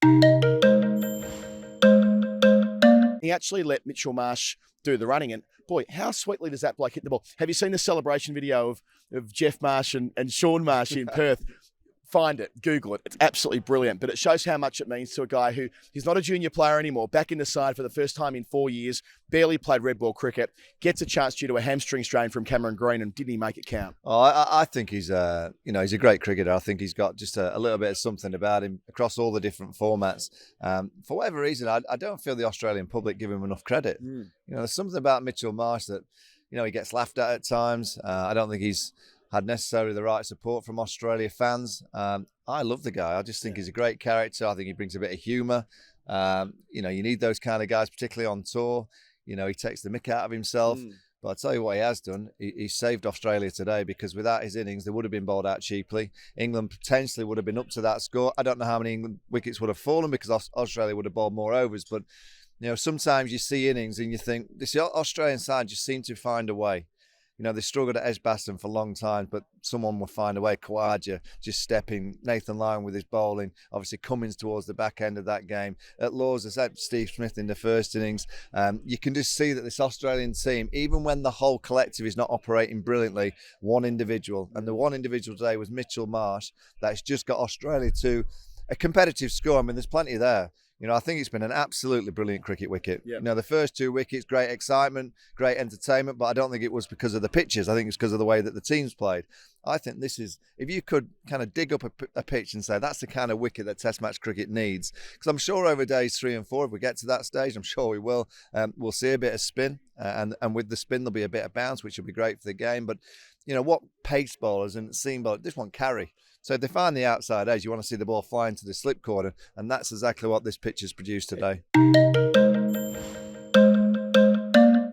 He actually let Mitchell Marsh do the running, and boy, how sweetly does that bloke hit the ball? Have you seen the celebration video of Jeff Marsh and Sean Marsh in Perth? Find it, Google it. It's absolutely brilliant. But it shows how much it means to a guy who, he's not a junior player anymore, back in the side for the first time in 4 years, barely played red ball cricket, gets a chance due to a hamstring strain from Cameron Green, and didn't he make it count? Oh, I think he's he's a great cricketer. I think he's got just a little bit of something about him across all the different formats. For whatever reason, I don't feel the Australian public give him enough credit. There's something about Mitchell Marsh that, he gets laughed at times. I don't think he's had necessarily the right support from Australia fans. I love the guy. I just think he's a great character. I think he brings a bit of humour. You need those kind of guys, particularly on tour. He takes the mick out of himself. But I'll tell you what he has done. He saved Australia today, because without his innings, they would have been bowled out cheaply. England potentially would have been up to that score. I don't know how many England wickets would have fallen, because Australia would have bowled more overs. But, sometimes you see innings and you think, this Australian side just seem to find a way. They struggled at Edgbaston for a long time, but someone will find a way. Khawaja just stepping, Nathan Lyon with his bowling, obviously Cummins towards the back end of that game. At Lord's, I said Steve Smith in the first innings. You can just see that this Australian team, even when the whole collective is not operating brilliantly, one individual, and the one individual today was Mitchell Marsh, that's just got Australia to a competitive score. I mean, there's plenty there. I think it's been an absolutely brilliant cricket wicket. Yep. The first 2 wickets, great excitement, great entertainment, but I don't think it was because of the pitches. I think it's because of the way that the teams played. I think this is, if you could kind of dig up a pitch and say that's the kind of wicket that Test match cricket needs, because I'm sure over days 3 and 4, if we get to that stage, I'm sure we will, we'll see a bit of spin, and with the spin there'll be a bit of bounce, which will be great for the game. But what pace bowlers and seam bowlers, this one carry. So if they find the outside edge, you want to see the ball flying to the slip corner, and that's exactly what this pitch has produced today.